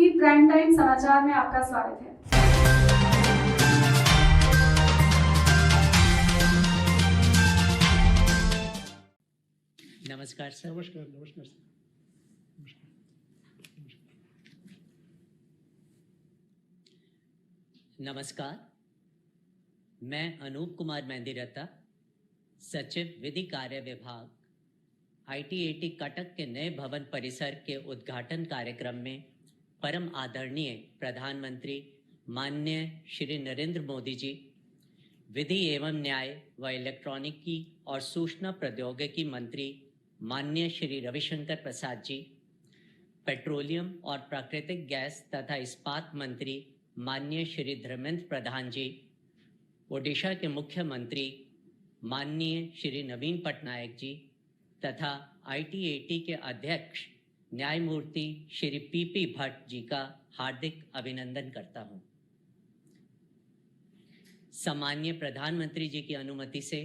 TV prime time समाचार में आपका स्वागत है। नमस्कार सर। नमस्कार सर। नमस्कार, मैं अनूप कुमार मेहंदीरत्ता, सचिव विधि कार्य विभाग, ITAT कटक के नए भवन परिसर के उद्घाटन कार्यक्रम में परम आदरणीय प्रधानमंत्री माननीय श्री नरेंद्र मोदी जी, विधि एवं न्याय व इलेक्ट्रॉनिकी और सूचना प्रौद्योगिकी मंत्री माननीय श्री रविशंकर प्रसाद जी, पेट्रोलियम और प्राकृतिक गैस तथा इस्पात मंत्री माननीय श्री धर्मेंद्र प्रधान जी, ओडिशा के मुख्यमंत्री माननीय श्री नवीन पटनायक जी तथा ITAT के अध्यक्ष न्यायमूर्ति श्री PP भट्ट जी का हार्दिक अभिनंदन करता हूं। सम्माननीय प्रधानमंत्री जी की अनुमति से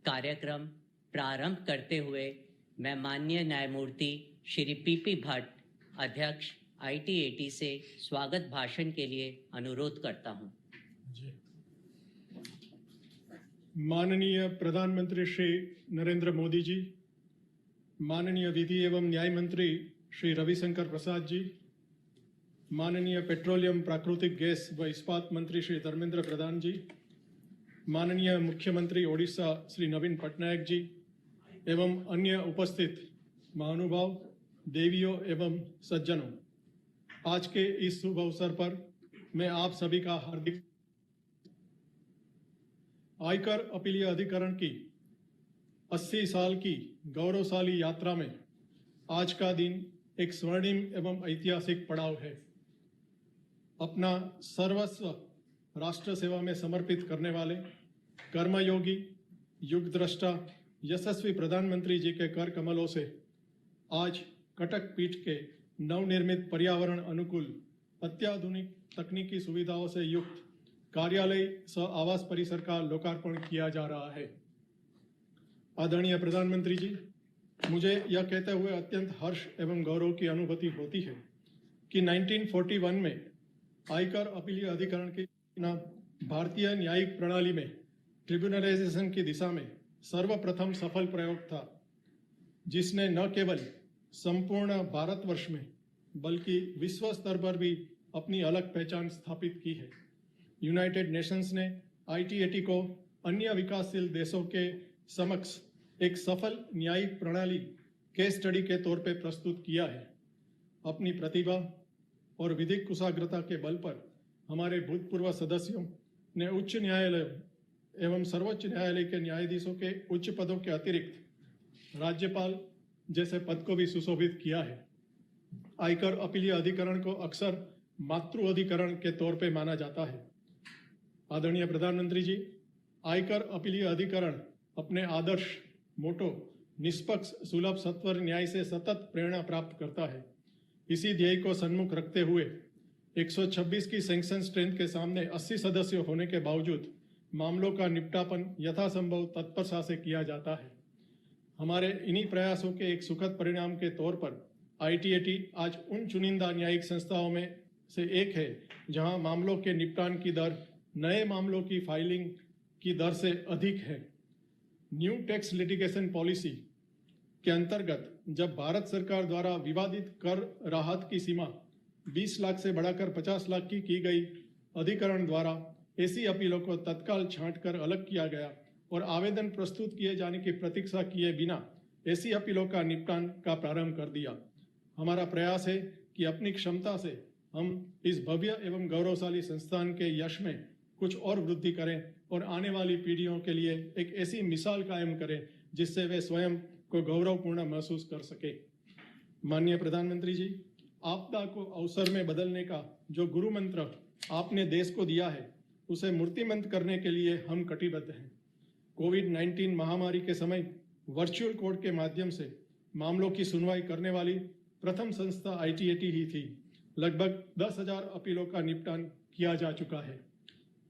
कार्यक्रम प्रारंभ करते हुए मैं माननीय न्यायमूर्ति श्री PP भट्ट अध्यक्ष ITAT से स्वागत भाषण के लिए अनुरोध करता हूं। माननीय प्रधानमंत्री श्री नरेंद्र मोदी जी, माननीय विधि एवं न्याय मंत्री श्री रविशंकर प्रसाद जी, माननीय पेट्रोलियम प्राकृतिक गैस व इस्पात मंत्री श्री धर्मेंद्र प्रधान जी, माननीय मुख्यमंत्री ओडिशा श्री नवीन पटनायक जी एवं अन्य उपस्थित महानुभाव, देवियों एवं सज्जनों, आज के इस शुभ अवसर पर मैं आप सभी का हार्दिक आयकर अपीलीय अधिकरण की 80 साल की गौरवशाली यात्रा में आज का दिन एक स्वर्णिम एवं ऐतिहासिक पड़ाव है। अपना सर्वस्व राष्ट्र सेवा में समर्पित करने वाले कर्मयोगी, युगद्रष्टा, यशस्वी प्रधानमंत्री जी के कर कमलों से आज कटक पीठ के नवनिर्मित पर्यावरण अनुकूल अत्याधुनिक तकनीकी सुविधाओं से युक्त कार्यालय सह आवास परिसर का लोकार्पण किया जा रहा है। आदरणीय प्रधानमंत्री जी, मुझे यह कहते हुए अत्यंत हर्ष एवं गौरव की अनुभूति होती है कि 1941 में आयकर अपीलीय अधिकरण के भारतीय न्यायिक प्रणाली में ट्रिब्यूनलाइजेशन की दिशा में सर्वप्रथम सफल प्रयोग था, जिसने न केवल संपूर्ण भारतवर्ष में बल्कि विश्व स्तर पर भी अपनी अलग पहचान स्थापित की है। यूनाइटेड नेशंस ने ITAT को अन्य विकासशील देशों के समक्ष एक सफल न्यायिक प्रणाली केस स्टडी के तौर पर प्रस्तुत किया है। अपनी प्रतिभा और विधिक कुशाग्रता के बल पर हमारे भूतपूर्व सदस्यों ने उच्च न्यायालय एवं सर्वोच्च न्यायालय के न्यायाधीशों के उच्च पदों के अतिरिक्त राज्यपाल जैसे पद को भी सुशोभित किया है। आयकर अपीलीय अधिकरण को अक्सर मातृ अधिकरण के तौर पर माना जाता है। आदरणीय प्रधानमंत्री जी, आयकर अपीलीय अधिकरण अपने आदर्श मोटो निष्पक्ष, सुलभ, सत्वर न्याय से सतत प्रेरणा प्राप्त करता है। इसी ध्येय को सन्मुख रखते हुए 126 की सैंक्शन स्ट्रेंथ के सामने 80 सदस्य होने के बावजूद मामलों का निपटापन यथासंभव तत्परता से किया जाता है। हमारे इन्हीं प्रयासों के एक सुखद परिणाम के तौर पर ITAT आज उन चुनिंदा न्यायिक संस्थाओं में से एक है जहां मामलों के निपटान की दर नए मामलों की फाइलिंग की दर से अधिक है। न्यू टैक्स लिटिगेशन पॉलिसी के अंतर्गत जब भारत सरकार द्वारा विवादित कर राहत की सीमा 20 लाख से बढ़ाकर 50 लाख की गई, अधिकरण द्वारा ऐसी अपीलों को तत्काल छांटकर अलग किया गया और आवेदन प्रस्तुत किए जाने की प्रतीक्षा किए बिना ऐसी अपीलों का निपटान का प्रारंभ कर दिया। हमारा प्रयास है कि अपनी क्षमता से हम इस भव्य एवं गौरवशाली संस्थान के यश में कुछ और वृद्धि करें और आने वाली पीढ़ियों के लिए एक ऐसी मिसाल कायम करें जिससे वे स्वयं को गौरवपूर्ण महसूस कर सके। माननीय प्रधानमंत्री जी, आपदा को अवसर में बदलने का जो गुरु मंत्र आपने देश को दिया है, उसे मूर्तिमंत करने के लिए हम कटिबद्ध हैं। कोविड-19 महामारी के समय वर्चुअल कोर्ट के माध्यम से मामलों की सुनवाई करने वाली प्रथम संस्था ITAT ही थी। लगभग 10,000 अपीलों का निपटान किया जा चुका है।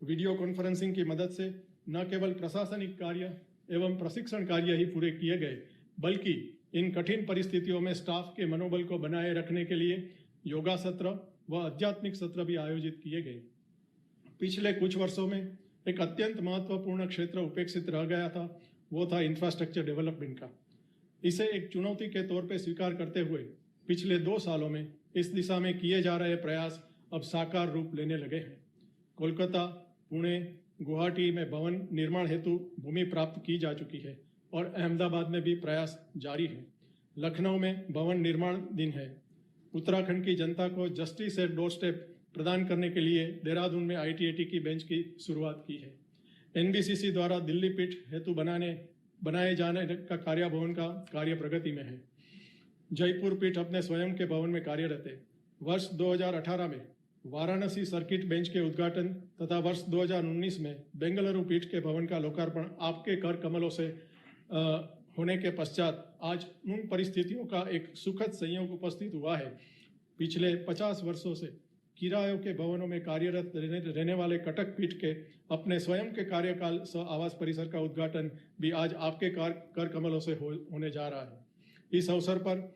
वीडियो कॉन्फ्रेंसिंग की मदद से न केवल प्रशासनिक कार्य एवं प्रशिक्षण कार्य ही पूरे किए गए, बल्कि इन कठिन परिस्थितियों में स्टाफ के मनोबल को बनाए रखने के लिए योगा सत्र व आध्यात्मिक सत्र भी आयोजित किए गए। पिछले कुछ वर्षों में एक अत्यंत महत्वपूर्ण क्षेत्र उपेक्षित रह गया था, वो था इंफ्रास्ट्रक्चर डेवलपमेंट का। इसे एक चुनौती के तौर पर स्वीकार करते हुए पिछले 2 सालों में इस दिशा में किए जा रहे प्रयास अब साकार रूप लेने लगे हैं। कोलकाता, पुणे, गुवाहाटी में भवन निर्माण हेतु भूमि प्राप्त की जा चुकी है और अहमदाबाद में भी प्रयास जारी है। लखनऊ में भवन निर्माण दिन है। उत्तराखंड की जनता को जस्टिस एट डोर स्टेप प्रदान करने के लिए देहरादून में ITAT की बेंच की शुरुआत की है। NBCC द्वारा दिल्ली पीठ हेतु बनाए जाने का कार्य भवन का कार्य प्रगति में है। जयपुर पीठ अपने स्वयं के भवन में कार्यरत है। वर्ष 2018 में वाराणसी सर्किट बेंच के उद्घाटन तथा वर्ष 2019 में बेंगलुरु पीठ के भवन का लोकार्पण आपके कर कमलों से होने के पश्चात आज उन परिस्थितियों का एक सुखद संयोग उपस्थित हुआ है। पिछले 50 वर्षों से किरायों के भवनों में कार्यरत रहने वाले कटक पीठ के अपने स्वयं के कार्यकाल सह आवास परिसर का उद्घाटन भी आज आपके कर कमलों से होने जा रहा है। इस अवसर पर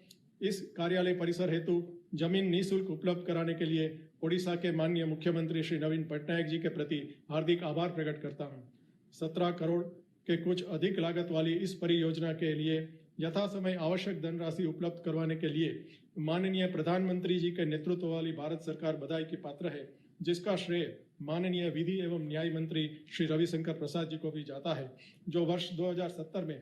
इस कार्यालय परिसर हेतु जमीन निःशुल्क उपलब्ध कराने के लिए ओडिशा के माननीय मुख्यमंत्री श्री नवीन पटनायक जी के प्रति हार्दिक आभार प्रकट करता हूं। 17 करोड़ के कुछ अधिक लागत वाली इस परियोजना के लिए यथासमय आवश्यक धनराशि उपलब्ध करवाने के लिए माननीय प्रधानमंत्री जी के नेतृत्व वाली भारत सरकार बधाई की पात्र है, जिसका श्रेय माननीय विधि एवं न्याय मंत्री श्री रविशंकर प्रसाद जी को भी जाता है, जो वर्ष 2070 में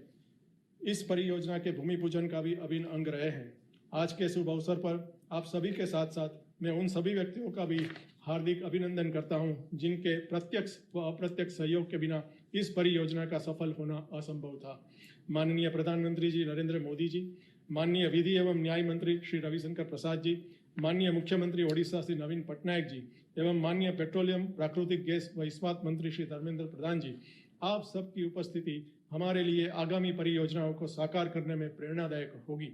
इस परियोजना के भूमि पूजन का भी अभिन्न अंग रहे हैं। आज के शुभ अवसर पर आप सभी के साथ साथ मैं उन सभी व्यक्तियों का भी हार्दिक अभिनंदन करता हूं, जिनके प्रत्यक्ष व अप्रत्यक्ष सहयोग के बिना इस परियोजना का सफल होना असंभव था। माननीय प्रधानमंत्री जी नरेंद्र मोदी जी, माननीय विधि एवं न्याय मंत्री श्री रविशंकर प्रसाद जी, माननीय मुख्यमंत्री ओडिशा श्री नवीन पटनायक जी एवं माननीय पेट्रोलियम, प्राकृतिक गैस व इस्पात मंत्री श्री धर्मेंद्र प्रधान जी, आप सबकी उपस्थिति हमारे लिए आगामी परियोजनाओं को साकार करने में प्रेरणादायक होगी।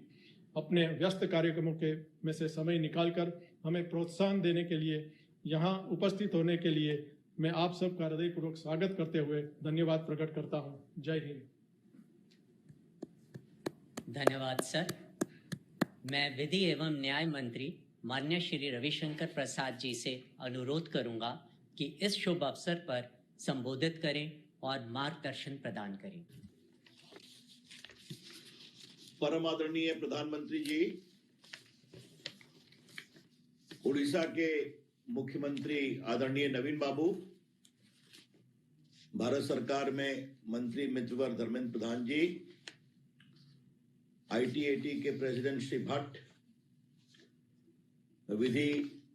अपने व्यस्त कार्यक्रमों के में से समय निकालकर हमें प्रोत्साहन देने के लिए, यहाँ उपस्थित होने के लिए मैं आप सबका हृदयपूर्वक स्वागत करते हुए धन्यवाद प्रकट करता हूँ। जय हिंद। धन्यवाद सर। मैं विधि एवं न्याय मंत्री माननीय श्री रविशंकर प्रसाद जी से अनुरोध करूंगा कि इस शुभ अवसर पर संबोधित करें और मार्गदर्शन प्रदान करें। परम आदरणीय प्रधानमंत्री जी, उड़ीसा के मुख्यमंत्री आदरणीय नवीन बाबू, भारत सरकार में मंत्री मित्रवर धर्मेंद्र प्रधान जी, ITAT के प्रेसिडेंट श्री भट्ट, विधि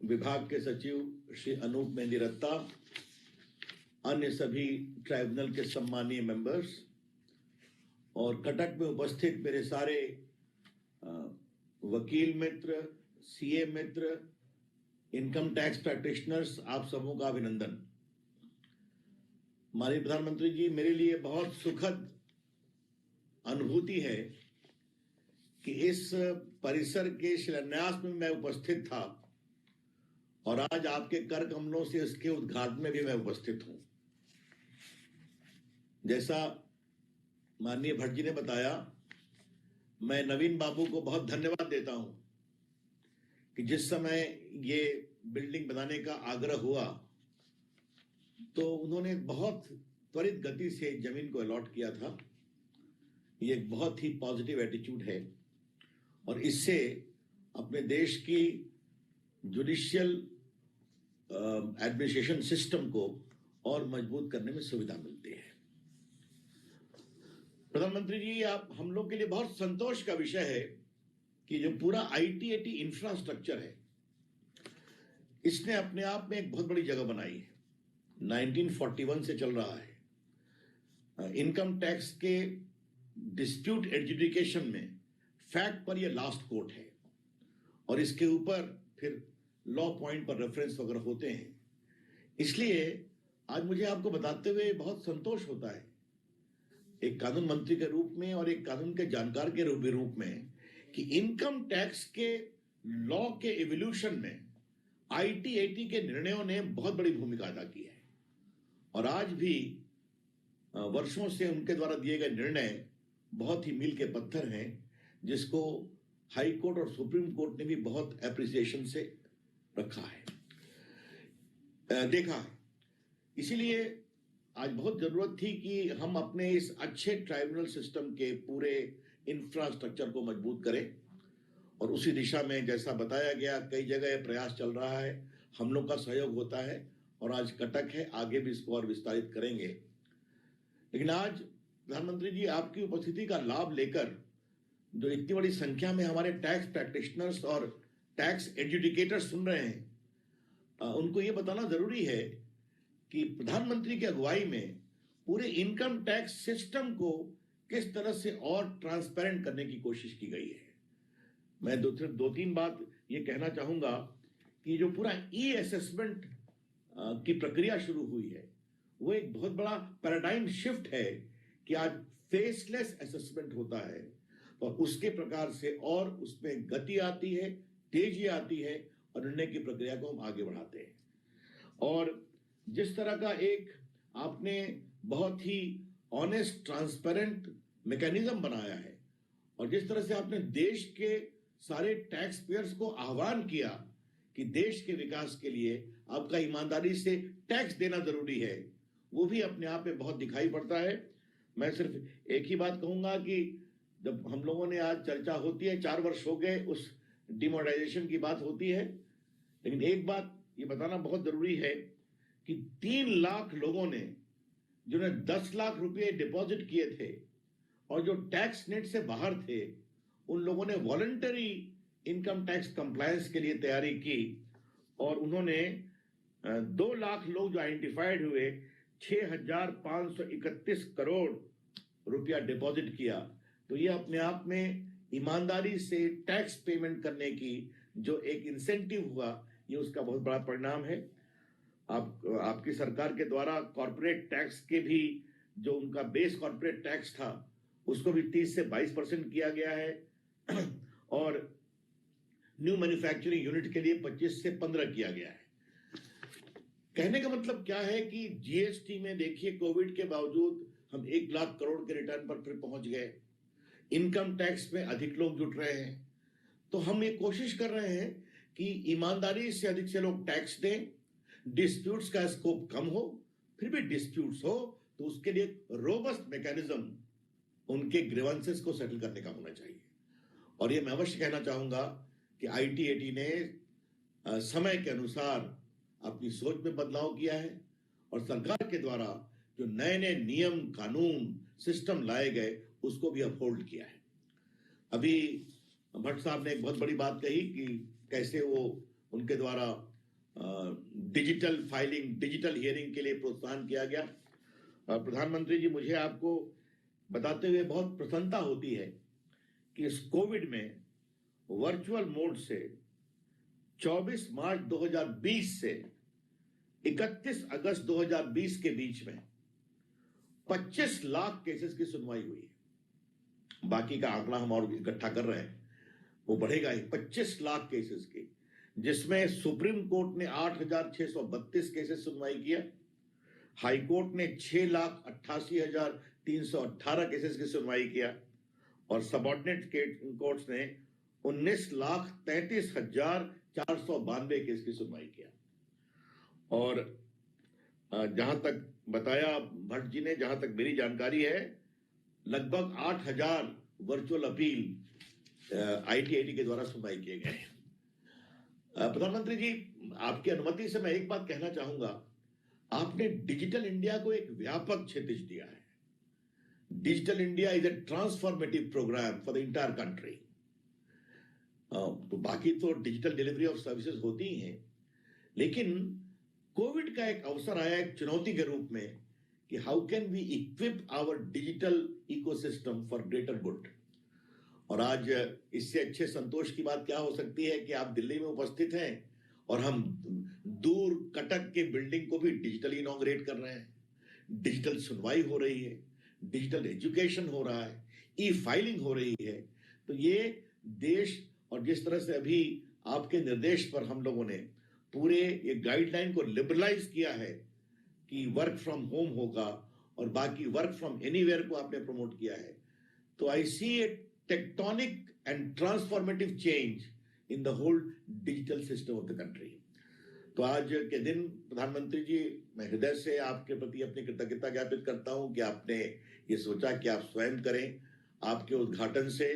विभाग के सचिव श्री अनूप मेहंदी रत्ता, अन्य सभी ट्राइब्यूनल के सम्मानीय मेंबर्स और कटक में उपस्थित मेरे सारे वकील मित्र, CA मित्र, इनकम टैक्स प्रैक्टिशनर्स, आप सबों का अभिनंदन। माननीय प्रधानमंत्री जी, मेरे लिए बहुत सुखद अनुभूति है कि इस परिसर के शिलान्यास में मैं उपस्थित था और आज आपके कर कमलों से इसके उद्घाटन में भी मैं उपस्थित हूं। जैसा माननीय भट्ट जी ने बताया, मैं नवीन बाबू को बहुत धन्यवाद देता हूं कि जिस समय ये बिल्डिंग बनाने का आग्रह हुआ तो उन्होंने बहुत त्वरित गति से जमीन को अलॉट किया था। ये एक बहुत ही पॉजिटिव एटीट्यूड है और इससे अपने देश की जुडिशियल एडमिनिस्ट्रेशन सिस्टम को और मजबूत करने में सुविधा मिलती है। प्रधानमंत्री जी, आप हम लोग के लिए बहुत संतोष का विषय है कि जो पूरा ITAT इंफ्रास्ट्रक्चर है, इसने अपने आप में एक बहुत बड़ी जगह बनाई है। 1941 से चल रहा है। इनकम टैक्स के डिस्प्यूट एडजुडिकेशन में फैक्ट पर यह लास्ट कोर्ट है और इसके ऊपर फिर लॉ पॉइंट पर रेफरेंस वगैरह होते हैं। इसलिए आज मुझे आपको बताते हुए बहुत संतोष होता है, एक कानून मंत्री के रूप में और एक कानून के जानकार के रूप में, कि इनकम टैक्स के लॉ के इवोल्यूशन में ITAT के निर्णयों ने बहुत बड़ी भूमिका अदा की है और आज भी वर्षों से उनके द्वारा दिए गए निर्णय बहुत ही मील के पत्थर हैं, जिसको हाई कोर्ट और सुप्रीम कोर्ट ने भी बहुत एप्रिसिएशन से रखा है, देखा है। इसीलिए आज बहुत जरूरत थी कि हम अपने इस अच्छे ट्राइब्यूनल सिस्टम के पूरे इंफ्रास्ट्रक्चर को मजबूत करें, और उसी दिशा में जैसा बताया गया कई जगह प्रयास चल रहा है, हम लोग का सहयोग होता है, और आज कटक है, आगे भी इसको और विस्तारित करेंगे। लेकिन आज प्रधानमंत्री जी आपकी उपस्थिति का लाभ लेकर जो इतनी बड़ी संख्या में हमारे टैक्स प्रैक्टिशनर्स और टैक्स एजुकेटर्स सुन रहे हैं, उनको ये बताना जरूरी है कि प्रधानमंत्री की अगुवाई में पूरे इनकम टैक्स सिस्टम को किस तरह से और ट्रांसपेरेंट करने की कोशिश की गई है। मैं दो तीन बात ये कहना चाहूंगा कि जो पूरा ई असेसमेंट की प्रक्रिया शुरू हुई है, वो एक बहुत बड़ा पैराडाइम शिफ्ट है कि आज फेसलेस असेसमेंट होता है, और उसके प्रकार से और उसमें गति आती है, तेजी आती है, और निर्णय की प्रक्रिया को हम आगे बढ़ाते हैं। और जिस तरह का एक आपने बहुत ही ऑनेस्ट ट्रांसपेरेंट मैकेनिज्म बनाया है, और जिस तरह से आपने देश के सारे टैक्स पेयर्स को आह्वान किया कि देश के विकास के लिए आपका ईमानदारी से टैक्स देना जरूरी है, वो भी अपने आप में बहुत दिखाई पड़ता है। मैं सिर्फ एक ही बात कहूंगा कि जब हम लोगों ने आज चर्चा होती है, 4 वर्ष हो गए उस डिमोनेटाइजेशन की बात होती है, लेकिन एक बात ये बताना बहुत जरूरी है कि 3 लाख लोगों ने, जिन्होंने 10 लाख रुपए डिपॉजिट किए थे और जो टैक्स नेट से बाहर थे, उन लोगों ने वॉलंटरी इनकम टैक्स कंप्लायंस के लिए तैयारी की, और उन्होंने 2 लाख लोग जो आइडेंटिफाइड हुए, 6,531 करोड़ रुपया डिपॉजिट किया। तो ये अपने आप में ईमानदारी से टैक्स पेमेंट करने की जो एक इंसेंटिव हुआ, ये उसका बहुत बड़ा परिणाम है। आपकी सरकार के द्वारा कॉर्पोरेट टैक्स के भी जो उनका बेस कॉर्पोरेट टैक्स था, उसको भी 30 से 22% किया गया है, और न्यू मैन्युफैक्चरिंग यूनिट के लिए 25 से 15 किया गया है। कहने का मतलब क्या है कि जीएसटी में देखिए, कोविड के बावजूद हम 1 लाख करोड़ के रिटर्न पर फिर पहुंच गए। इनकम टैक्स में अधिक लोग जुट रहे हैं, तो हम ये कोशिश कर रहे हैं कि ईमानदारी से अधिक से लोग टैक्स दें, डिस्प्यूट्स का स्कोप कम हो, फिर भी डिस्प्यूट्स हो तो उसके लिए रोबस्ट मैकेनिज्म उनके ग्रीवेंसेस को सेटल करने का होना चाहिए। और ये मैं अवश्य कहना चाहूंगा कि आईटीएटी ने समय के अनुसार अपनी सोच में बदलाव किया है, और सरकार के द्वारा जो नए नए नियम, कानून, सिस्टम लाए गए, उसको भी अपहोल्ड किया है। अभी भट्ट साहब ने एक बहुत बड़ी बात कही कि कैसे वो उनके द्वारा डिजिटल फाइलिंग, डिजिटल हियरिंग के लिए प्रोत्साहन किया गया। प्रधानमंत्री जी, मुझे आपको बताते हुए बहुत प्रसन्नता होती है कि इस कोविड में वर्चुअल मोड से 24 मार्च 2020 से 31 अगस्त 2020 के बीच में 25 लाख केसेस की सुनवाई हुई है। बाकी का आंकड़ा हम और इकट्ठा कर रहे हैं, वो बढ़ेगा ही। 25 लाख केसेस की, जिसमें सुप्रीम कोर्ट ने 8,632 केसेस सुनवाई किया, हाई कोर्ट ने 6,88,318 केसेस की सुनवाई किया, और सबऑर्डिनेट कोर्ट्स ने 19,33,492 केस की सुनवाई किया। और जहां तक बताया भट्ट जी ने, जहां तक मेरी जानकारी है, लगभग 8,000 वर्चुअल अपील आईटीआईटी के द्वारा सुनवाई किए गए हैं। प्रधानमंत्री जी, आपकी अनुमति से मैं एक बात कहना चाहूंगा। आपने डिजिटल इंडिया को एक व्यापक क्षितिज दिया है। Digital India is a transformative programme for the entire country. तो बाकी तो डिजिटल डिलीवरी ऑफ सर्विसेज होती ही हैं, लेकिन कोविड का एक अवसर आया एक चुनौती के रूप में कि how can we equip our digital ecosystem for greater good. और आज इससे अच्छे संतोष की बात क्या हो सकती है कि आप दिल्ली में उपस्थित हैं और हम दूर कटक के बिल्डिंग को भी डिजिटली इनॉग्रेट कर रहे हैं। डिजिटल सुनवाई हो रही है, डिजिटल एजुकेशन हो रहा है, ई फाइलिंग हो रही है। तो ये देश, और जिस तरह से अभी आपके निर्देश पर हम लोगों ने पूरे ये गाइडलाइन को लिबरलाइज किया है कि वर्क फ्रॉम होम होगा, और बाकी वर्क फ्रॉम एनीवेयर को आपने प्रमोट किया है, तो आई सी ए tectonic and transformative change in the whole digital system of the country. तो आज के दिन प्रधानमंत्री जी, मैं हृदय से आपके प्रति अपनी कृतज्ञता ज्ञापित करता हूं कि आपने ये सोचा कि आप स्वयं करें। आपके उद्घाटन से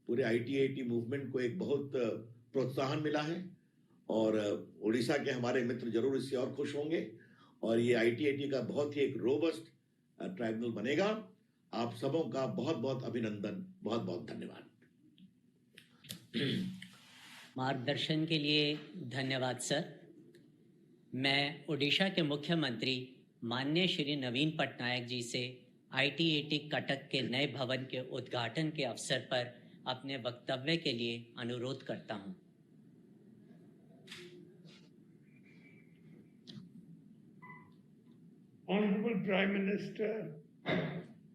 पूरे ITAT मूवमेंट को एक बहुत प्रोत्साहन मिला है और उड़ीसा के हमारे मित्र जरूर इससे और खुश होंगे और ये ITAT का बहुत ही एक रोबस्ट ट्राइब्यूनल बनेगा। आप सबों का बहुत बहुत अभिनंदन, बहुत बहुत धन्यवाद। मार्गदर्शन के लिए धन्यवाद सर। मैं उड़ीसा के मुख्यमंत्री माननीय श्री नवीन पटनायक जी से ITAT कटक के नए भवन के उद्घाटन के अवसर पर अपने वक्तव्य के लिए अनुरोध करता हूं। Honorable Prime Minister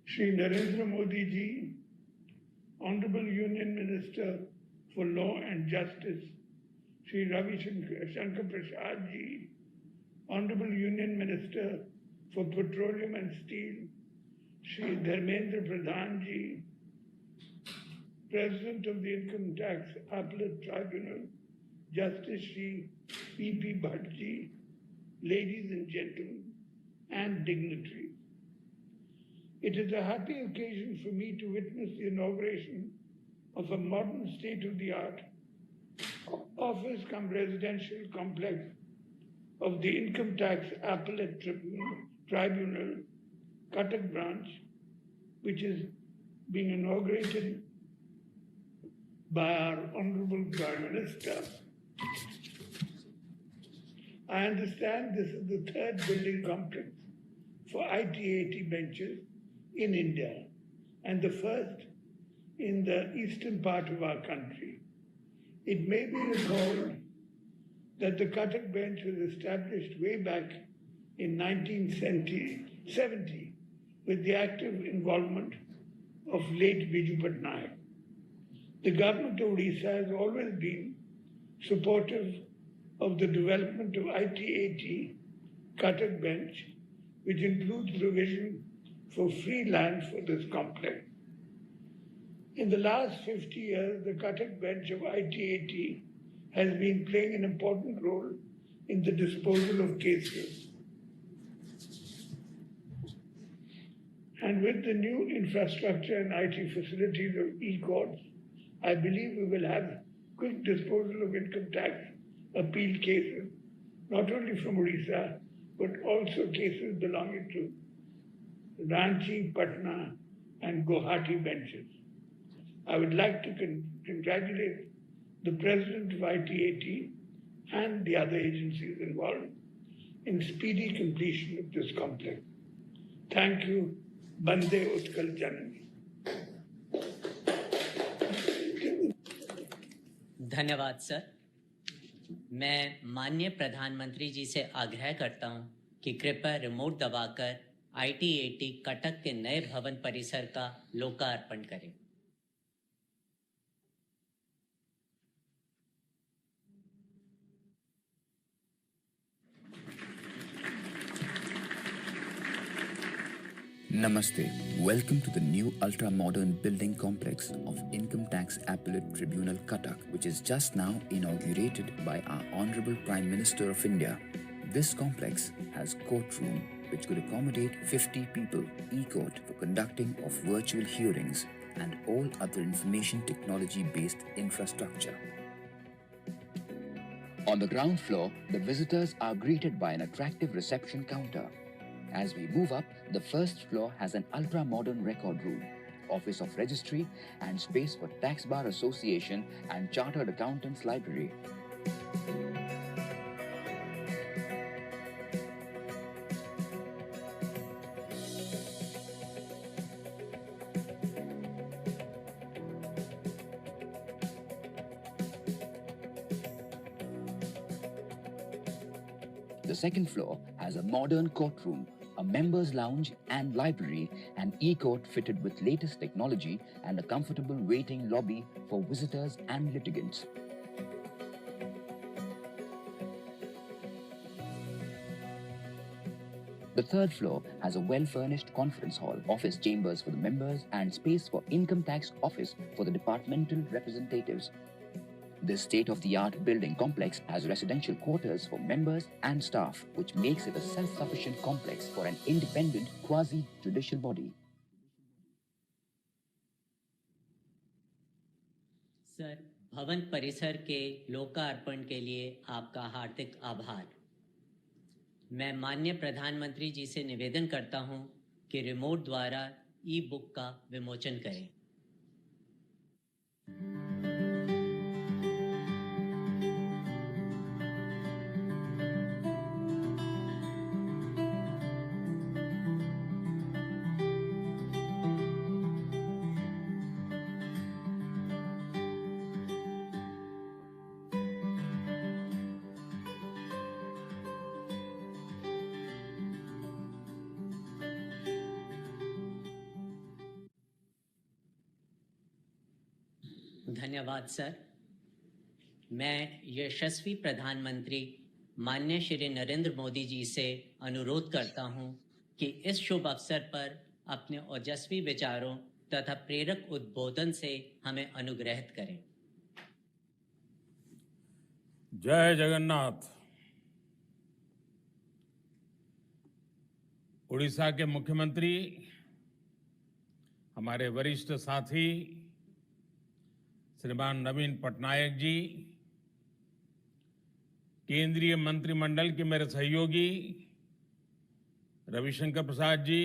Shri Narendra Modi ji, Honorable Union Minister for Law and Justice Shri Ravi Shankar Prasad ji, Honorable Union Minister for Petroleum and Steel Shri Dharmendra Pradhan ji, President of the Income Tax Appellate Tribunal Justice Shri P.P. Bhatt ji, ladies and gentlemen and dignitaries. It is a happy occasion for me to witness the inauguration of a modern state-of-the-art office cum residential complex of the Income Tax Appellate Tribunal, Cuttack branch, which is being inaugurated by our Honorable Prime Minister. I understand this is the third building complex for ITAT benches in India and the first in the eastern part of our country. It may be recalled that the Cuttack bench was established way back in 1970 with the active involvement of late Biju Patnaik. The government of Odisha has always been supportive of the development of ITAT Cuttack bench, which includes provision for free land for this complex. In the last 50 years, the Cuttack bench of ITAT has been playing an important role in the disposal of cases. And with the new infrastructure and IT facilities of e-courts, I believe we will have quick disposal of income tax appeal cases, not only from Odisha, but also cases belonging to Ranchi, Patna, and Guwahati benches. I would like to congratulate the President of ITAT and the other agencies involved in speedy completion of this complex. Thank you. Bande Utkal Janani. धन्यवाद sir. मैं माननीय प्रधानमंत्री जी से आग्रह करता हूं कि कृपया रिमोट दबाकर ITAT कटक के नए भवन परिसर का लोकार्पण करें। Namaste. Welcome to the new ultra-modern building complex of Income Tax Appellate Tribunal Cuttack, which is just now inaugurated by our Honorable Prime Minister of India. This complex has courtroom which could accommodate 50 people, e-court for conducting of virtual hearings and all other information technology-based infrastructure. On the ground floor, the visitors are greeted by an attractive reception counter. As we move up, the first floor has an ultra-modern record room, office of registry and space for Tax Bar Association and Chartered Accountants Library. The second floor has a modern courtroom, a members' lounge and library, and e-court fitted with latest technology and a comfortable waiting lobby for visitors and litigants. The third floor has a well-furnished conference hall, office chambers for the members, and space for income tax office for the departmental representatives. This state-of-the-art building complex has residential quarters for members and staff, which makes it a self-sufficient complex for an independent quasi-judicial body. Sir, भवन परिसर के लोकार्पण के लिए आपका हार्दिक आभार। मैं माननीय प्रधानमंत्री जी से निवेदन करता हूं कि रिमोट द्वारा ई बुक का विमोचन करें। धन्यवाद सर। मैं यशस्वी प्रधानमंत्री माननीय श्री नरेंद्र मोदी जी से अनुरोध करता हूं कि इस शुभ अवसर पर अपने ओजस्वी विचारों तथा प्रेरक उद्बोधन से हमें अनुग्रहित करें। जय जगन्नाथ। उड़ीसा के मुख्यमंत्री, हमारे वरिष्ठ साथी श्रीमान नवीन पटनायक जी, केंद्रीय मंत्रिमंडल के मेरे सहयोगी रविशंकर प्रसाद जी,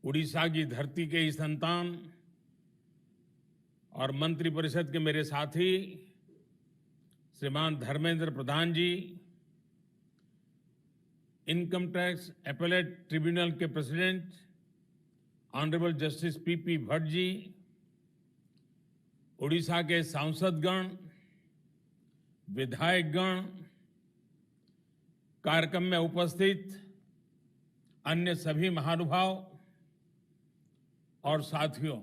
उड़ीसा की धरती के ही संतान और मंत्रिपरिषद के मेरे साथी श्रीमान Dharmendra Pradhan ji, income tax appellate tribunal के president honourable justice PP Bhatt ji, Orissa के सांसदगण, विधायकगण, कार्यक्रम में उपस्थित अन्य सभी महानुभाव और साथियों,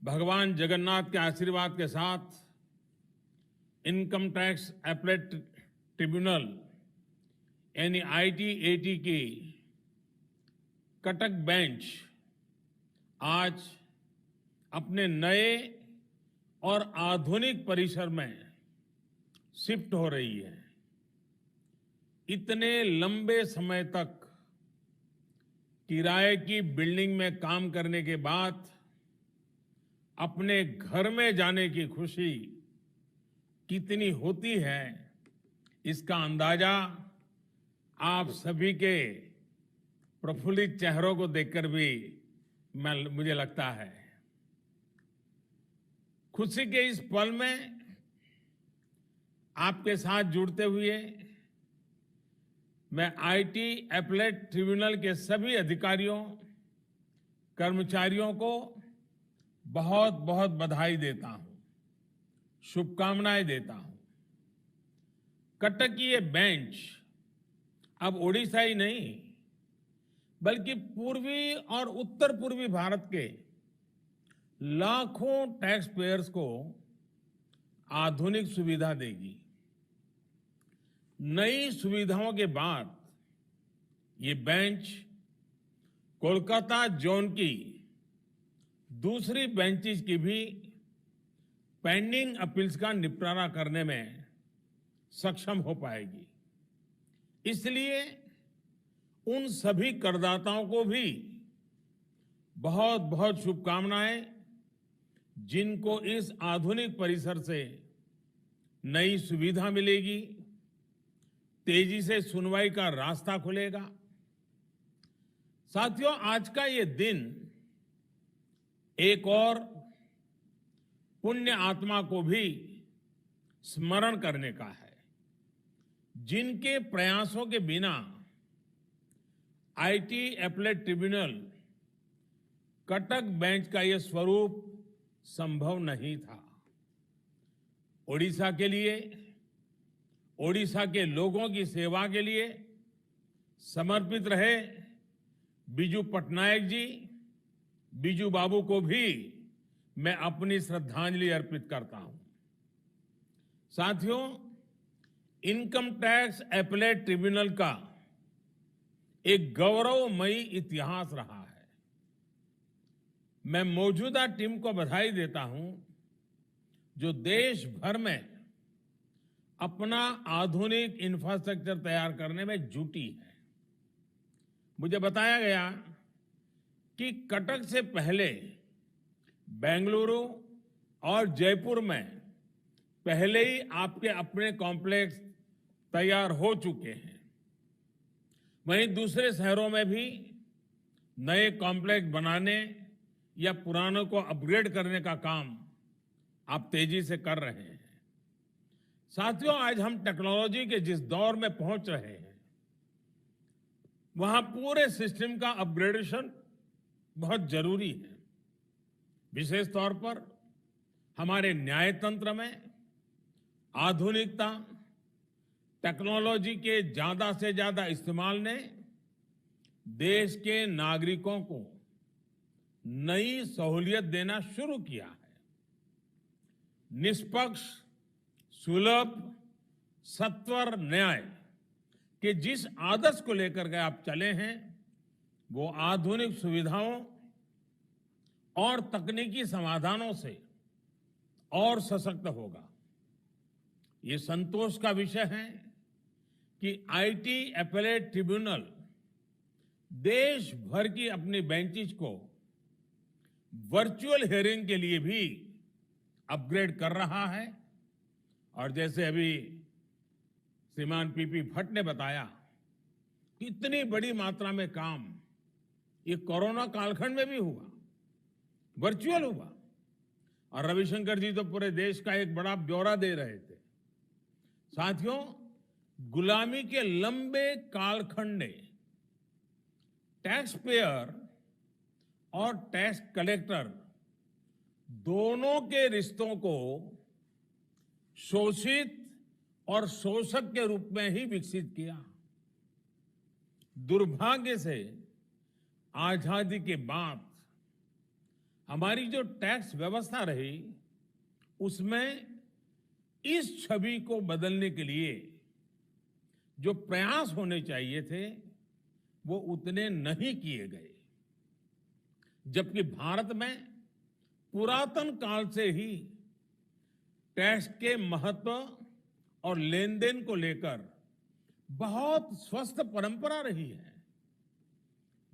भगवान जगन्नाथ के आशीर्वाद के साथ इनकम टैक्स एपेलेट ट्रिब्यूनल यानी ITAT की कटक बेंच आज अपने नए और आधुनिक परिसर में शिफ्ट हो रही है। इतने लंबे समय तक किराए की बिल्डिंग में काम करने के बाद अपने घर में जाने की खुशी कितनी होती है, इसका अंदाजा आप सभी के प्रफुल्लित चेहरों को देखकर भी मुझे लगता है। खुशी के इस पल में आपके साथ जुड़ते हुए मैं IT एपेलेट ट्रिब्यूनल के सभी अधिकारियों, कर्मचारियों को बहुत बहुत बधाई देता हूं, शुभकामनाएं देता हूं। कटक की ये बेंच अब ओडिशा ही नहीं बल्कि पूर्वी और उत्तर पूर्वी भारत के लाखों टैक्स पेयर्स को आधुनिक सुविधा देगी। नई सुविधाओं के बाद ये बेंच कोलकाता जोन की दूसरी बेंचेस की भी पेंडिंग अपील्स का निपटारा करने में सक्षम हो पाएगी। इसलिए उन सभी करदाताओं को भी बहुत बहुत शुभकामनाएं जिनको इस आधुनिक परिसर से नई सुविधा मिलेगी, तेजी से सुनवाई का रास्ता खुलेगा। साथियों, आज का ये दिन एक और पुण्य आत्मा को भी स्मरण करने का है, जिनके प्रयासों के बिना IT appellate tribunal Cuttack bench का यह स्वरूप संभव नहीं था। ओडिशा के लिए, ओडिशा के लोगों की सेवा के लिए समर्पित रहे बीजू पटनायक जी, बीजू बाबू को भी मैं अपनी श्रद्धांजलि अर्पित करता हूं। साथियों, इनकम टैक्स एपेलेट ट्रिब्यूनल का एक गौरवमयी इतिहास रहा है। मैं मौजूदा टीम को बधाई देता हूं जो देश भर में अपना आधुनिक इंफ्रास्ट्रक्चर तैयार करने में जुटी है। मुझे बताया गया कि कटक से पहले बेंगलुरु और जयपुर में पहले ही आपके अपने कॉम्प्लेक्स तैयार हो चुके हैं। वहीं दूसरे शहरों में भी नए कॉम्प्लेक्स बनाने या पुरानों को अपग्रेड करने का काम आप तेजी से कर रहे हैं। साथियों, आज हम टेक्नोलॉजी के जिस दौर में पहुंच रहे हैं, वहां पूरे सिस्टम का अपग्रेडेशन बहुत जरूरी है। विशेष तौर पर हमारे न्याय तंत्र में आधुनिकता, टेक्नोलॉजी के ज्यादा से ज्यादा इस्तेमाल ने देश के नागरिकों को नई सहूलियत देना शुरू किया है। निष्पक्ष, सुलभ, सत्वर न्याय के जिस आदर्श को लेकर के आप चले हैं, वो आधुनिक सुविधाओं और तकनीकी समाधानों से और सशक्त होगा। ये संतोष का विषय है कि आईटी एपेलेट ट्रिब्यूनल देश भर की अपनी बेंचेस को वर्चुअल हियरिंग के लिए भी अपग्रेड कर रहा है। और जैसे अभी श्रीमान पीपी भट्ट ने बताया कि इतनी बड़ी मात्रा में काम ये कोरोना कालखंड में भी हुआ, वर्चुअल हुआ। और रविशंकर जी तो पूरे देश का एक बड़ा ब्यौरा दे रहे थे। साथियों, गुलामी के लंबे कालखंड ने टैक्स पेयर और टैक्स कलेक्टर दोनों के रिश्तों को शोषित और शोषक के रूप में ही विकसित किया। दुर्भाग्य से आजादी के बाद हमारी जो टैक्स व्यवस्था रही, उसमें इस छवि को बदलने के लिए जो प्रयास होने चाहिए थे, वो उतने नहीं किए गए। जबकि भारत में पुरातन काल से ही टैक्स के महत्व और लेन देन को लेकर बहुत स्वस्थ परंपरा रही है।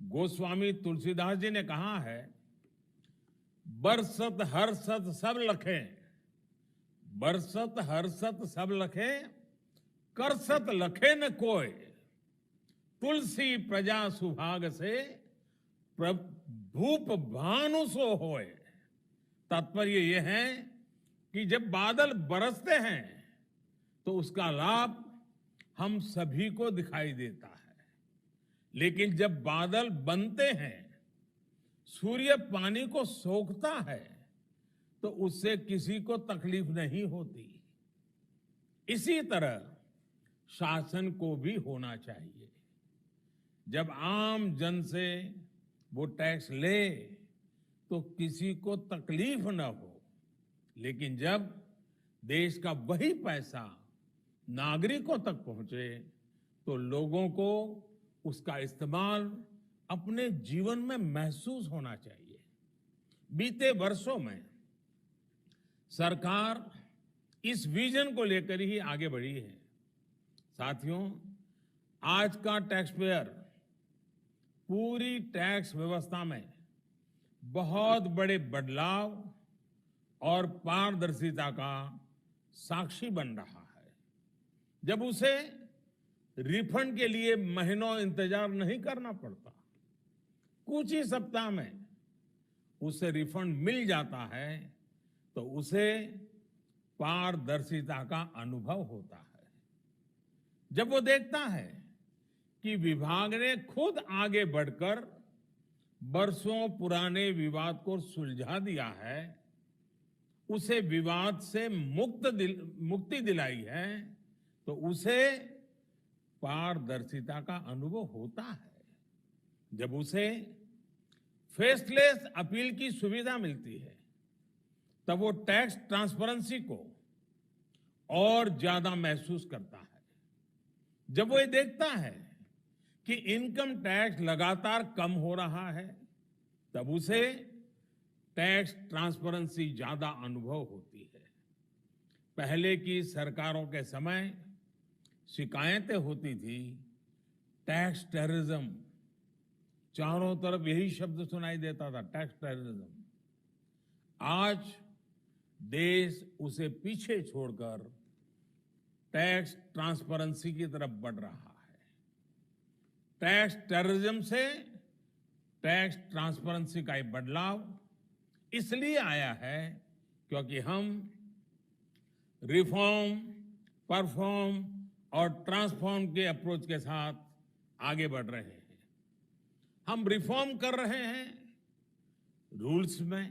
गोस्वामी तुलसीदास जी ने कहा है, बरसत हरसत सब लखें, बरसत हरसत सब लखें, करसत लखे न कोय, तुलसी प्रजा सुभाग से भूप भानु सो होए। तात्पर्य यह है कि जब बादल बरसते हैं तो उसका लाभ हम सभी को दिखाई देता है, लेकिन जब बादल बनते हैं, सूर्य पानी को सोखता है, तो उससे किसी को तकलीफ नहीं होती। इसी तरह शासन को भी होना चाहिए। जब आम जन से वो टैक्स ले तो किसी को तकलीफ न हो, लेकिन जब देश का वही पैसा नागरिकों तक पहुंचे तो लोगों को उसका इस्तेमाल अपने जीवन में महसूस होना चाहिए। बीते वर्षों में सरकार इस विजन को लेकर ही आगे बढ़ी है। साथियों, आज का टैक्स पेयर पूरी टैक्स व्यवस्था में बहुत बड़े बदलाव और पारदर्शिता का साक्षी बन रहा है। जब उसे रिफंड के लिए महीनों इंतजार नहीं करना पड़ता, कुछ ही सप्ताह में उसे रिफंड मिल जाता है, तो उसे पारदर्शिता का अनुभव होता है। जब वो देखता है कि विभाग ने खुद आगे बढ़कर बरसों पुराने विवाद को सुलझा दिया है, उसे विवाद से मुक्ति दिलाई है, तो उसे पारदर्शिता का अनुभव होता है। जब उसे फेसलेस अपील की सुविधा मिलती है, तब वो टैक्स ट्रांसपेरेंसी को और ज्यादा महसूस करता है। जब वो ये देखता है कि इनकम टैक्स लगातार कम हो रहा है, तब उसे टैक्स ट्रांसपेरेंसी ज्यादा अनुभव होती है। पहले की सरकारों के समय शिकायतें होती थी, टैक्स टेररिज्म, चारों तरफ यही शब्द सुनाई देता था, टैक्स टेररिज्म। आज देश उसे पीछे छोड़कर टैक्स ट्रांसपेरेंसी की तरफ बढ़ रहा है। टैक्स टेररिज्म से टैक्स ट्रांसपेरेंसी का ये बदलाव इसलिए आया है क्योंकि हम रिफॉर्म, परफॉर्म और ट्रांसफॉर्म के अप्रोच के साथ आगे बढ़ रहे हैं। हम रिफॉर्म कर रहे हैं रूल्स में,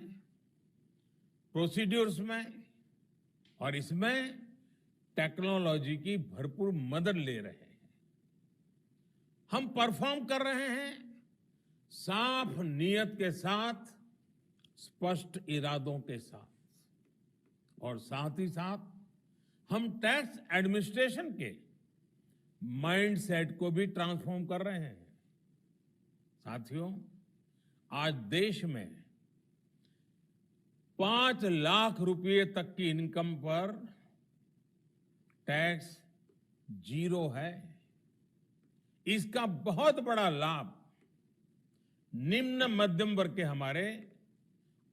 प्रोसीड्यूर्स में, और इसमें टेक्नोलॉजी की भरपूर मदद ले रहे हैं। हम परफॉर्म कर रहे हैं साफ नीयत के साथ, स्पष्ट इरादों के साथ, और साथ ही साथ हम टैक्स एडमिनिस्ट्रेशन के माइंडसेट को भी ट्रांसफॉर्म कर रहे हैं। साथियों, आज देश में 5 लाख रुपए तक की इनकम पर टैक्स 0 है। इसका बहुत बड़ा लाभ निम्न मध्यम वर्ग के हमारे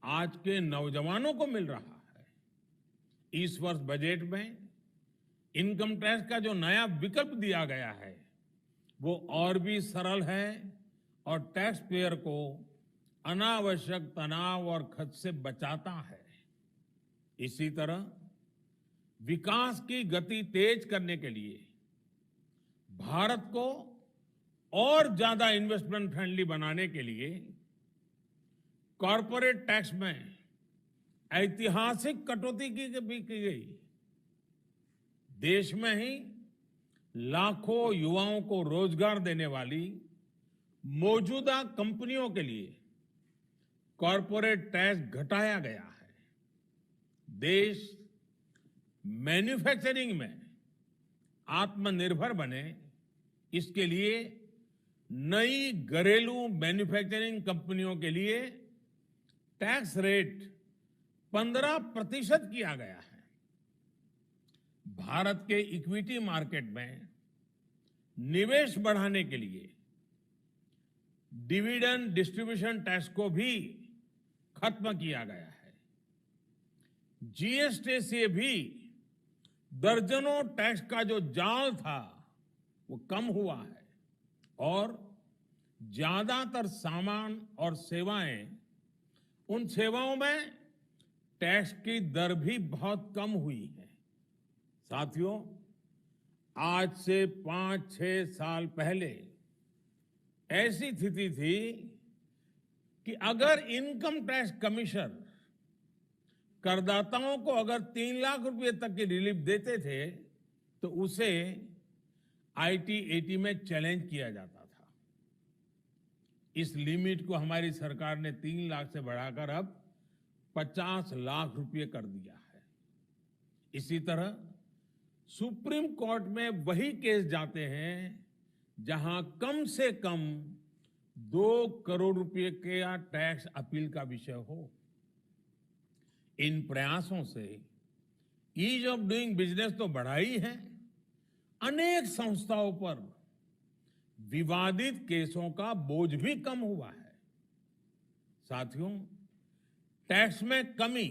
आज के नौजवानों को मिल रहा है। इस वर्ष बजट में इनकम टैक्स का जो नया विकल्प दिया गया है वो और भी सरल है और टैक्स पेयर को अनावश्यक तनाव और खर्च से बचाता है। इसी तरह विकास की गति तेज करने के लिए भारत को और ज्यादा इन्वेस्टमेंट फ्रेंडली बनाने के लिए कॉरपोरेट टैक्स में ऐतिहासिक कटौती की गई। देश में ही लाखों युवाओं को रोजगार देने वाली मौजूदा कंपनियों के लिए कॉरपोरेट टैक्स घटाया गया है। देश मैन्युफैक्चरिंग में आत्मनिर्भर बने, इसके लिए नई घरेलू मैन्युफैक्चरिंग कंपनियों के लिए टैक्स रेट 15% किया गया है। भारत के इक्विटी मार्केट में निवेश बढ़ाने के लिए डिविडेंड डिस्ट्रीब्यूशन टैक्स को भी खत्म किया गया है। जीएसटी से भी दर्जनों टैक्स का जो जाल था वो कम हुआ है और ज्यादातर सामान और सेवाएं, उन सेवाओं में टैक्स की दर भी बहुत कम हुई है। साथियों, आज से 5-6 साल पहले ऐसी स्थिति थी कि अगर इनकम टैक्स कमिश्नर करदाताओं को अगर 3 लाख रुपए तक की रिलीफ देते थे तो उसे IT-AT में चैलेंज किया जाता था। इस लिमिट को हमारी सरकार ने 3 लाख से बढ़ाकर अब 50 लाख रुपए कर दिया है। इसी तरह सुप्रीम कोर्ट में वही केस जाते हैं जहां कम से कम 2 करोड़ रुपए का टैक्स अपील का विषय हो। इन प्रयासों से ईज ऑफ डूइंग बिजनेस तो बढ़ा ही है, अनेक संस्थाओं पर विवादित केसों का बोझ भी कम हुआ है। साथियों, टैक्स में कमी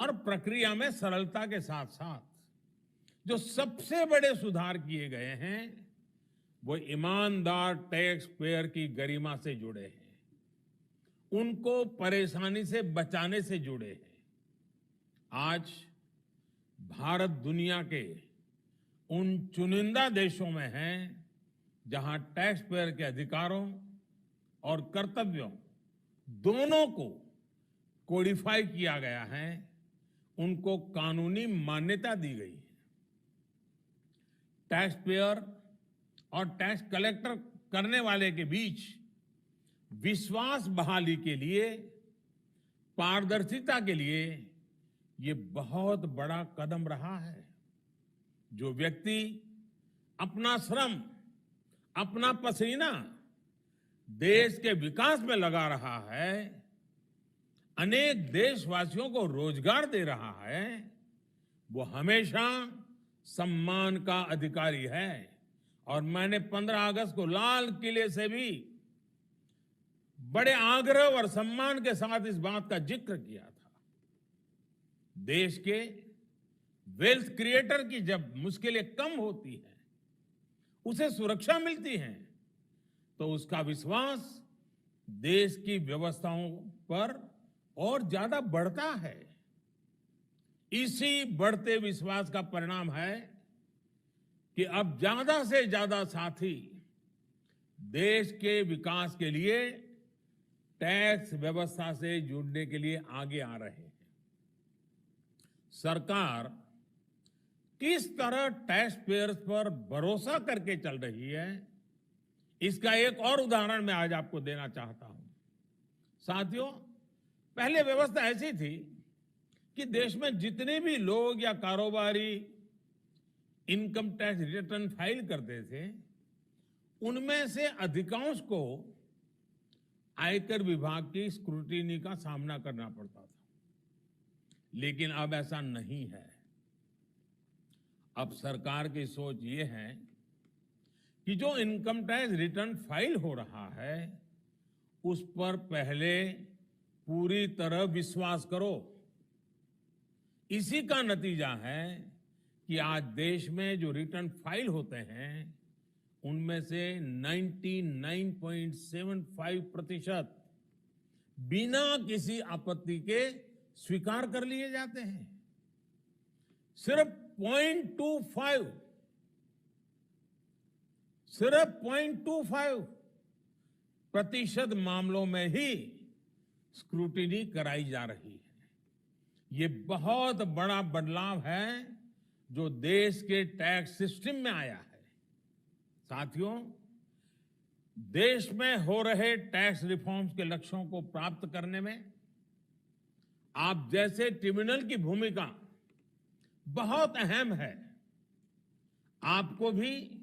और प्रक्रिया में सरलता के साथ साथ जो सबसे बड़े सुधार किए गए हैं वो ईमानदार टैक्स पेयर की गरिमा से जुड़े हैं, उनको परेशानी से बचाने से जुड़े हैं। आज भारत दुनिया के उन चुनिंदा देशों में है जहां टैक्स पेयर के अधिकारों और कर्तव्यों दोनों को कोडिफाई किया गया है, उनको कानूनी मान्यता दी गई है। टैक्स पेयर और टैक्स कलेक्टर करने वाले के बीच विश्वास बहाली के लिए, पारदर्शिता के लिए ये बहुत बड़ा कदम रहा है। जो व्यक्ति अपना श्रम, अपना पसीना देश के विकास में लगा रहा है, अनेक देशवासियों को रोजगार दे रहा है, वो हमेशा सम्मान का अधिकारी है। और मैंने 15 अगस्त को लाल किले से भी बड़े आग्रह और सम्मान के साथ इस बात का जिक्र किया था। देश के वेल्थ क्रिएटर की जब मुश्किलें कम होती हैं, उसे सुरक्षा मिलती है, तो उसका विश्वास देश की व्यवस्थाओं पर और ज्यादा बढ़ता है। इसी बढ़ते विश्वास का परिणाम है कि अब ज्यादा से ज्यादा साथी देश के विकास के लिए टैक्स व्यवस्था से जुड़ने के लिए आगे आ रहे हैं। सरकार किस तरह टैक्स पेयर्स पर भरोसा करके चल रही है, इसका एक और उदाहरण मैं आज आपको देना चाहता हूं। साथियों, पहले व्यवस्था ऐसी थी कि देश में जितने भी लोग या कारोबारी इनकम टैक्स रिटर्न फाइल करते थे, उनमें से अधिकांश को आयकर विभाग की स्क्रूटिनी का सामना करना पड़ता था। लेकिन अब ऐसा नहीं है। अब सरकार की सोच ये है कि जो इनकम टैक्स रिटर्न फाइल हो रहा है, उस पर पहले पूरी तरह विश्वास करो। इसी का नतीजा है कि आज देश में जो रिटर्न फाइल होते हैं, उनमें से 99.75% बिना किसी आपत्ति के स्वीकार कर लिए जाते हैं। सिर्फ 0.25% मामलों में ही स्क्रूटिनी कराई जा रही है। ये बहुत बड़ा बदलाव है जो देश के टैक्स सिस्टम में आया है। साथियों, देश में हो रहे टैक्स रिफॉर्म्स के लक्ष्यों को प्राप्त करने में आप जैसे ट्रिब्यूनल की भूमिका बहुत अहम है। आपको भी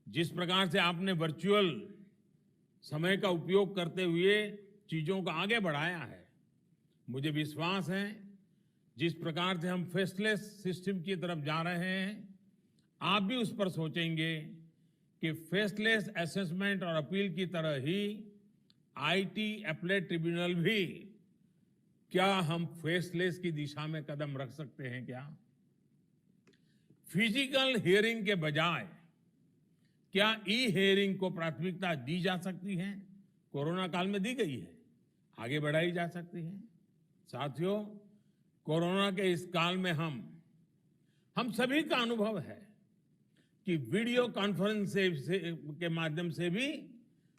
जिस प्रकार से आपने वर्चुअल समय का उपयोग करते हुए चीजों को आगे बढ़ाया है, मुझे विश्वास है जिस प्रकार से हम फेसलेस सिस्टम की तरफ जा रहे हैं, आप भी उस पर सोचेंगे कि फेसलेस असेसमेंट और अपील की तरह ही आईटी एपलेट ट्रिब्यूनल भी, क्या हम फेसलेस की दिशा में कदम रख सकते हैं क्या? फिजिकल हियरिंग के बजाय क्या ई हियरिंग को प्राथमिकता दी जा सकती है? कोरोना काल में दी गई है, आगे बढ़ाई जा सकती है। साथियों, कोरोना के इस काल में हम सभी का अनुभव है कि वीडियो कॉन्फ्रेंस के माध्यम से भी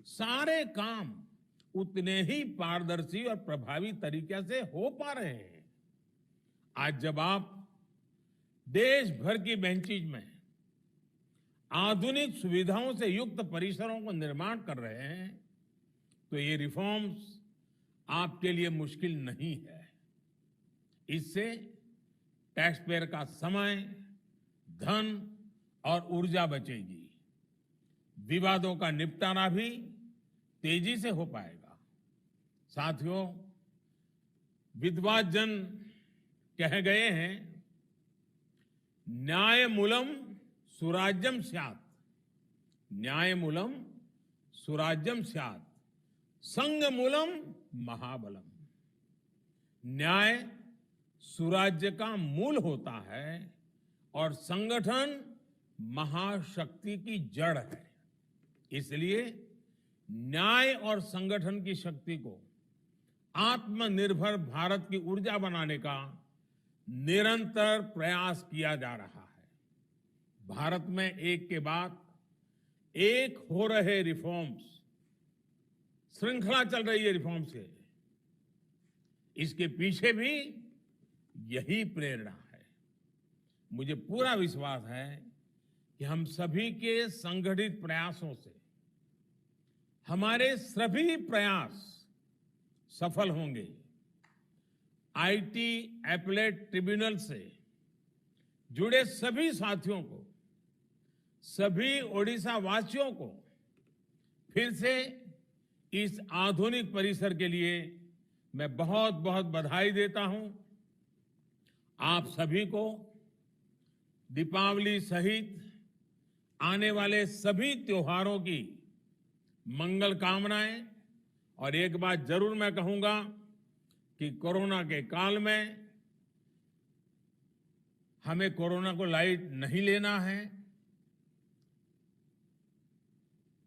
सारे काम उतने ही पारदर्शी और प्रभावी तरीके से हो पा रहे हैं। आज जब आप देश भर की बेंचेज में आधुनिक सुविधाओं से युक्त परिसरों को निर्माण कर रहे हैं, तो ये रिफॉर्म्स आपके लिए मुश्किल नहीं है। इससे टैक्स पेयर का समय, धन और ऊर्जा बचेगी। विवादों का निपटारा भी तेजी से हो पाएगा। साथियों, विद्वान कह गए हैं, न्यायमूलम सुराज्यम स्यात्, न्यायमूलम सुराज्यम स्यात्, संगमूलम महाबलम। न्याय सुराज्य का मूल होता है और संगठन महाशक्ति की जड़ है। इसलिए न्याय और संगठन की शक्ति को आत्मनिर्भर भारत की ऊर्जा बनाने का निरंतर प्रयास किया जा रहा है। भारत में एक के बाद एक हो रहे रिफॉर्म्स, श्रृंखला चल रही है रिफॉर्म्स के, इसके पीछे भी यही प्रेरणा है। मुझे पूरा विश्वास है कि हम सभी के संगठित प्रयासों से हमारे सभी प्रयास सफल होंगे। आईटी एपलेट ट्रिब्यूनल से जुड़े सभी साथियों को सभी ओडिशा वासियों को फिर से इस आधुनिक परिसर के लिए मैं बहुत बहुत बधाई देता हूं। आप सभी को दीपावली सहित आने वाले सभी त्योहारों की मंगल कामनाएं। और एक बात जरूर मैं कहूंगा कि कोरोना के काल में हमें कोरोना को लाइट नहीं लेना है।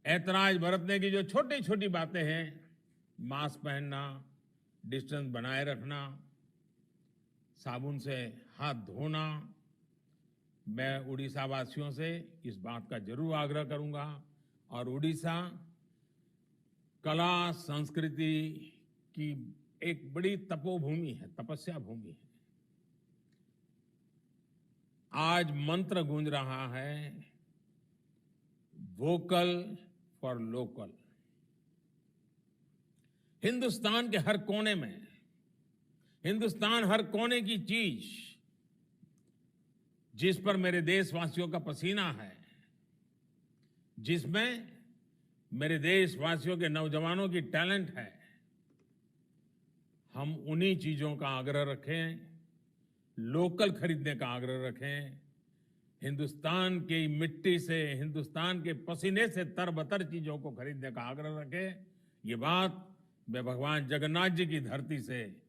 ऐतराज बरतने की जो छोटी छोटी बातें हैं, मास्क पहनना, डिस्टेंस बनाए रखना, साबुन से हाथ धोना, मैं उड़ीसा वासियों से इस बात का जरूर आग्रह करूंगा। और उड़ीसा कला संस्कृति की एक बड़ी तपोभूमि है, तपस्या भूमि है। आज मंत्र गूंज रहा है, वोकल फॉर लोकल। हिंदुस्तान के हर कोने में, हिंदुस्तान हर कोने की चीज जिस पर मेरे देशवासियों का पसीना है, जिसमें मेरे देशवासियों के नौजवानों की टैलेंट है, हम उन्हीं चीजों का आग्रह रखें, लोकल खरीदने का आग्रह रखें। हिंदुस्तान की मिट्टी से, हिंदुस्तान के पसीने से तरबतर चीजों को खरीदने का आग्रह रखें। ये बात मैं भगवान जगन्नाथ जी की धरती से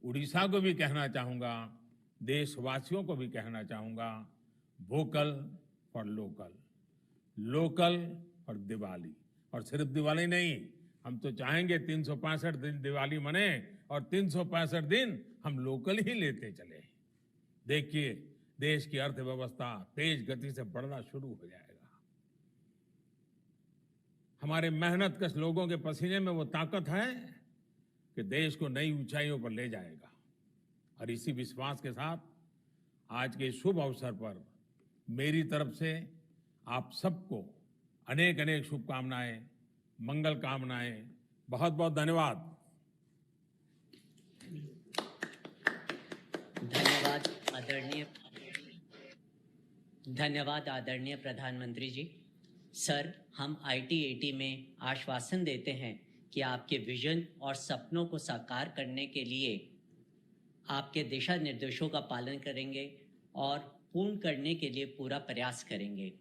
उड़ीसा को भी कहना चाहूंगा, देशवासियों को भी कहना चाहूंगा, vocal for local, local for Diwali. और सिर्फ दिवाली नहीं, हम तो चाहेंगे 365 दिन दिवाली मने और 365 दिन हम लोकल ही लेते चले। देखिए, देश की अर्थव्यवस्था तेज गति से बढ़ना शुरू हो जाएगा। हमारे मेहनतकश लोगों के पसीने में वो ताकत है कि देश को नई ऊंचाइयों पर ले जाएगा। और इसी विश्वास के साथ आज के शुभ अवसर पर मेरी तरफ से आप सबको अनेक अनेक शुभकामनाएं, मंगल कामनाएं। बहुत बहुत धन्यवाद। धन्यवाद आदरणीय प्रधानमंत्री जी। सर, हम IT/AT में आश्वासन देते हैं कि आपके विजन और सपनों को साकार करने के लिए आपके दिशा निर्देशों का पालन करेंगे और पूर्ण करने के लिए पूरा प्रयास करेंगे।